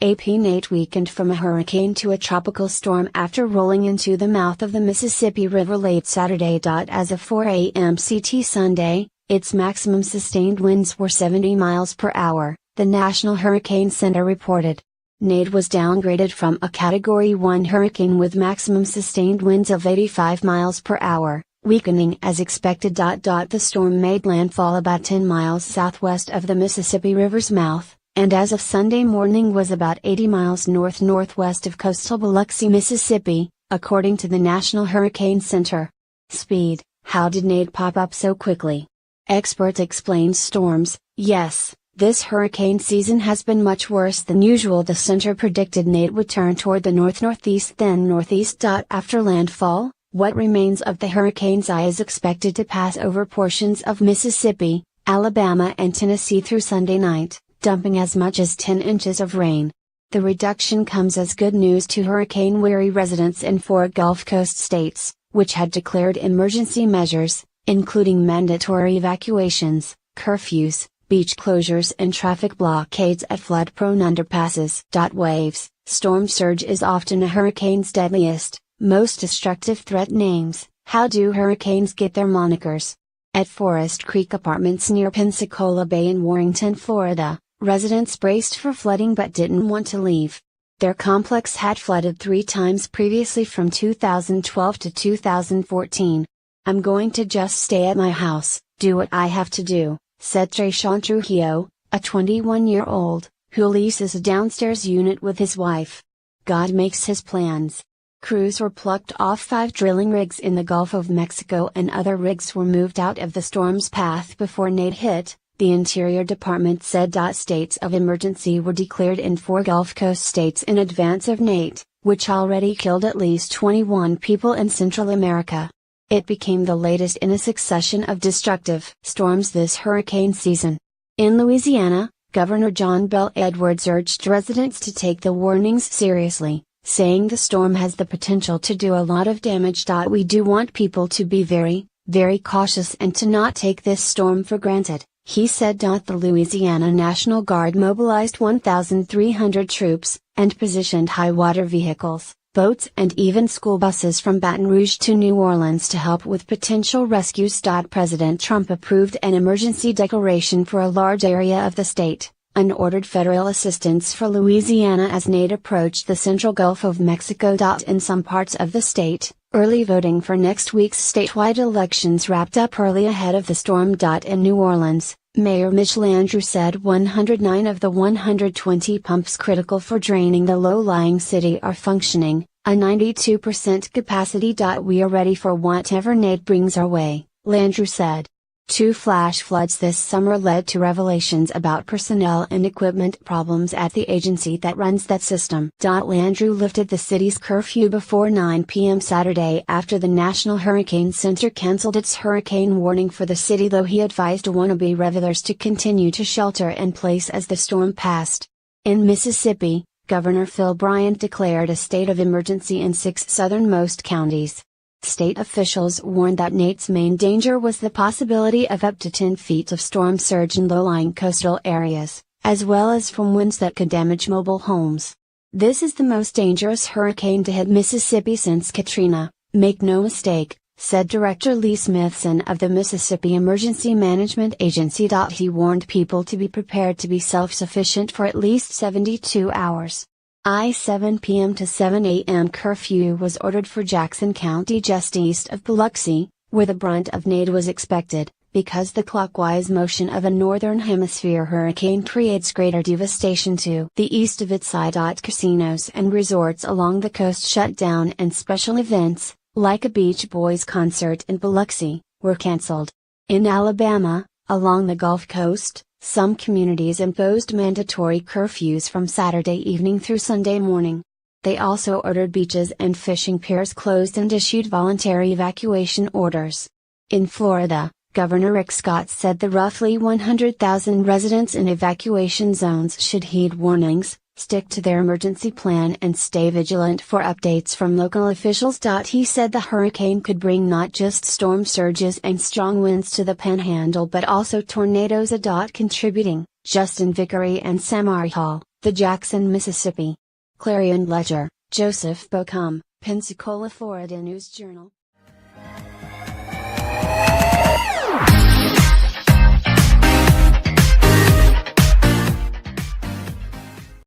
AP Nate weakened from a hurricane to a tropical storm after rolling into the mouth of the Mississippi River late Saturday. As of 4 a.m. CT Sunday, its maximum sustained winds were 70 miles per hour, the National Hurricane Center reported. Nate was downgraded from a Category 1 hurricane with maximum sustained winds of 85 miles per hour, weakening as expected. The storm made landfall about 10 miles southwest of the Mississippi River's mouth, and as of Sunday morning was about 80 miles north-northwest of coastal Biloxi, Mississippi, according to the National Hurricane Center. Speed: how did Nate pop up so quickly? Experts explain storms. Yes, this hurricane season has been much worse than usual. The center predicted Nate would turn toward the north-northeast then northeast. After landfall, what remains of the hurricane's eye is expected to pass over portions of Mississippi, Alabama and Tennessee through Sunday night, dumping as much as 10 inches of rain. The reduction comes as good news to hurricane-weary residents in 4 Gulf Coast states, which had declared emergency measures, including mandatory evacuations, curfews, beach closures and traffic blockades at flood-prone underpasses. Waves: storm surge is often a hurricane's deadliest, most destructive threat. Names: how do hurricanes get their monikers? At Forest Creek Apartments near Pensacola Bay in Warrenton, Florida, residents braced for flooding but didn't want to leave. Their complex had flooded 3 times previously from 2012 to 2014. "I'm going to just stay at my house, do what I have to do," said Trayshawn Trujillo, a 21-year-old, who leases a downstairs unit with his wife. God makes his plans. Crews were plucked off 5 drilling rigs in the Gulf of Mexico and other rigs were moved out of the storm's path before Nate hit, the Interior Department said. States of emergency were declared in 4 Gulf Coast states in advance of Nate, which already killed at least 21 people in Central America. It became the latest in a succession of destructive storms this hurricane season. In Louisiana, Governor John Bel Edwards urged residents to take the warnings seriously, saying the storm has the potential to do a lot of damage. "We do want people to be very, very cautious and to not take this storm for granted," he said. The Louisiana National Guard mobilized 1,300 troops, and positioned high-water vehicles, boats and even school buses from Baton Rouge to New Orleans to help with potential rescues. President Trump approved an emergency declaration for a large area of the state, and ordered federal assistance for Louisiana as Nate approached the central Gulf of Mexico. In some parts of the state, early voting for next week's statewide elections wrapped up early ahead of the storm. In New Orleans, Mayor Mitch Landrieu said 109 of the 120 pumps critical for draining the low-lying city are functioning, a 92% capacity. "We are ready for whatever Nate brings our way," Landrieu said. 2 flash floods this summer led to revelations about personnel and equipment problems at the agency that runs that system. Landrieu lifted the city's curfew before 9 p.m. Saturday after the National Hurricane Center canceled its hurricane warning for the city, though he advised wannabe revelers to continue to shelter in place as the storm passed. In Mississippi, Governor Phil Bryant declared a state of emergency in 6 southernmost counties. State officials warned that Nate's main danger was the possibility of up to 10 feet of storm surge in low-lying coastal areas, as well as from winds that could damage mobile homes. "This is the most dangerous hurricane to hit Mississippi since Katrina, make no mistake," said Director Lee Smithson of the Mississippi Emergency Management Agency. He warned people to be prepared to be self-sufficient for at least 72 hours. 7 p.m. to 7 a.m. curfew was ordered for Jackson County just east of Biloxi, where the brunt of Nate was expected, because the clockwise motion of a northern hemisphere hurricane creates greater devastation to the east of its side. Casinos and resorts along the coast shut down and special events, like a Beach Boys concert in Biloxi, were canceled. In Alabama, along the Gulf Coast, some communities imposed mandatory curfews from Saturday evening through Sunday morning. They also ordered beaches and fishing piers closed and issued voluntary evacuation orders. In Florida, Governor Rick Scott said the roughly 100,000 residents in evacuation zones should heed warnings, stick to their emergency plan and stay vigilant for updates from local officials. He said the hurricane could bring not just storm surges and strong winds to the Panhandle but also tornadoes. Contributing, Justin Vickery and Sam Arhal, the Jackson, Mississippi. Clarion Ledger, Joseph Bocum, Pensacola, Florida News Journal.